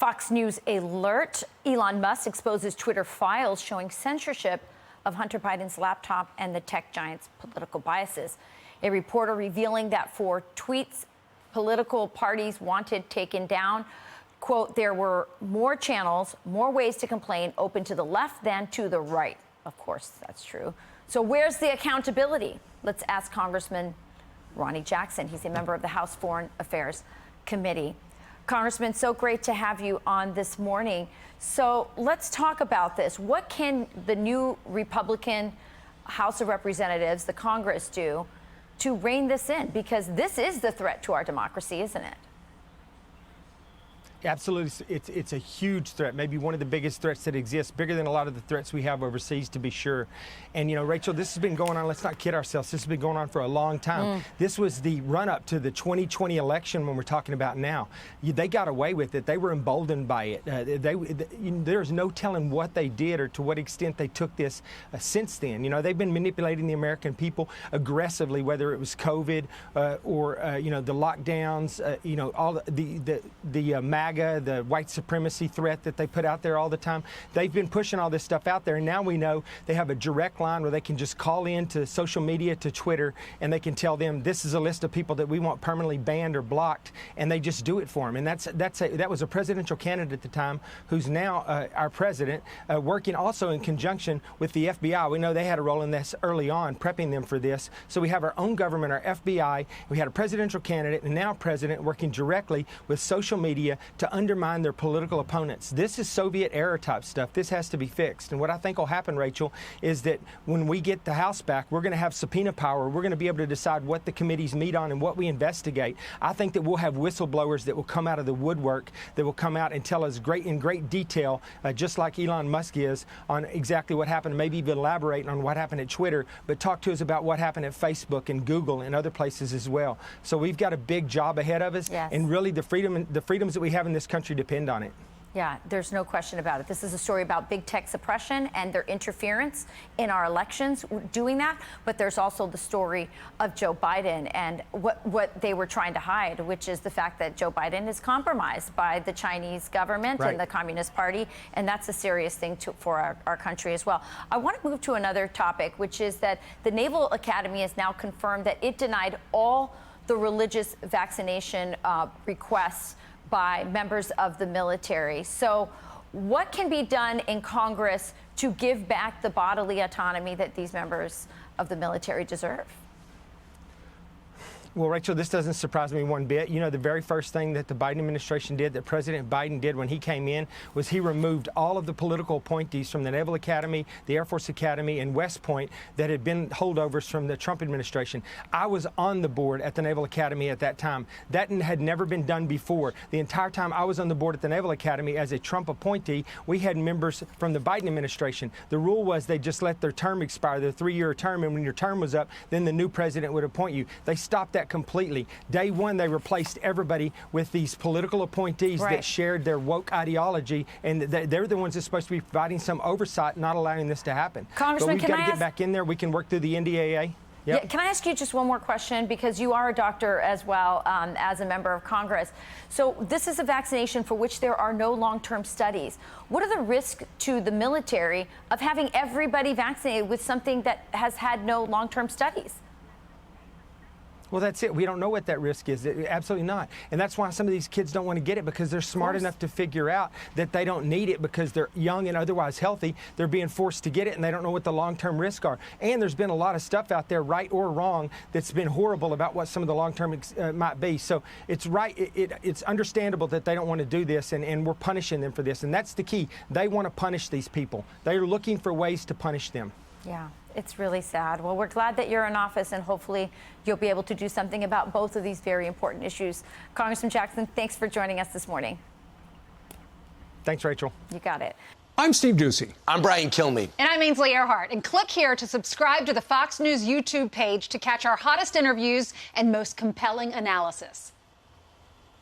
Fox News alert. Elon Musk exposes Twitter files showing censorship of Hunter Biden's laptop and the tech giant's political biases. A reporter revealing that for tweets political parties wanted taken down, quote, there were more channels, more ways to complain open to the left than to the right. Of course, that's true. So where's the accountability? Let's ask Congressman Ronny Jackson. He's a member of the House Foreign Affairs Committee. Congressman, so great to have you on this morning. So let's talk about this. What can the new Republican House of Representatives, the Congress, do to rein this in? Because this is the threat to our democracy, isn't it? Absolutely. It's a huge threat, maybe one of the biggest threats that exists, bigger than a lot of the threats we have overseas, to be sure. And, you know, Rachel, this has been going on, let's not kid ourselves, this has been going on for a long time. This was the run-up to the 2020 election when we're talking about now. They got away with it. They were emboldened by it. There's no telling what they did or to what extent they took this since then. You know, they've been manipulating the American people aggressively, whether it was COVID or, you know, the lockdowns, you know, all the MAGA, the white supremacy threat that they put out there all the time. They've been pushing all this stuff out there, and now we know they have a direct line where they can just call in to social media, to Twitter, and they can tell them this is a list of people that we want permanently banned or blocked, and they just do it for them. And that was a presidential candidate at the time who's now our president, working also in conjunction with the FBI. We know they had a role in this early on, prepping them for this. So we have our own government, our FBI. We had a presidential candidate and now president working directly with social media to undermine their political opponents. This is Soviet-era type stuff. This has to be fixed. And what I think will happen, Rachel, is that when we get the House back, we're going to have subpoena power. We're going to be able to decide what the committees meet on and what we investigate. I think that we'll have whistleblowers that will come out of the woodwork, that will come out and tell us in great detail, just like Elon Musk is, on exactly what happened, maybe even elaborate on what happened at Twitter, but talk to us about what happened at Facebook and Google and other places as well. So we've got a big job ahead of us, and really the freedoms that we have in this country depend on it. Yeah, there's no question about it. This is a story about big tech suppression and their interference in our elections doing that. But there's also the story of Joe Biden and what they were trying to hide, which is the fact that Joe Biden is compromised by the Chinese government and the Communist Party. And that's a serious thing for our country as well. I want to move to another topic, which is that the Naval Academy has now confirmed that it denied all the religious vaccination requests by members of the military. So what can be done in Congress to give back the bodily autonomy that these members of the military deserve? Well, Rachel, this doesn't surprise me one bit. You know, the very first thing that the Biden administration did, that President Biden did when he came in, was he removed all of the political appointees from the Naval Academy, the Air Force Academy, and West Point that had been holdovers from the Trump administration. I was on the board at the Naval Academy at that time. That had never been done before. The entire time I was on the board at the Naval Academy as a Trump appointee, we had members from the Biden administration. The rule was they just let their term expire, their 3-year term, and when your term was up, then the new president would appoint you. They stopped that completely. Day one, they replaced everybody with these political appointees that shared their woke ideology, and they're the ones that's supposed to be providing some oversight, not allowing this to happen. Congressman, but we've got to get back in there. We can work through the NDAA. Yeah, can I ask you just one more question, because you are a doctor as well as a member of Congress. So this is a vaccination for which there are no long-term studies. What are the risks to the military of having everybody vaccinated with something that has had no long-term studies? Well, that's it. We don't know what that risk is. Absolutely not. And that's why some of these kids don't want to get it, because they're smart enough to figure out that they don't need it because they're young and otherwise healthy. They're being forced to get it, and they don't know what the long-term risks are. And there's been a lot of stuff out there, right or wrong, that's been horrible about what some of the long-term might be. So it's it's understandable that they don't want to do this, and we're punishing them for this. And that's the key. They want to punish these people. They're looking for ways to punish them. Yeah, it's really sad. Well, we're glad that you're in office, and hopefully you'll be able to do something about both of these very important issues. Congressman Jackson, thanks for joining us this morning. Thanks, Rachel. You got it. I'm Steve Doocy. I'm Brian Kilmeade. And I'm Ainsley Earhart. And click here to subscribe to the Fox News YouTube page to catch our hottest interviews and most compelling analysis.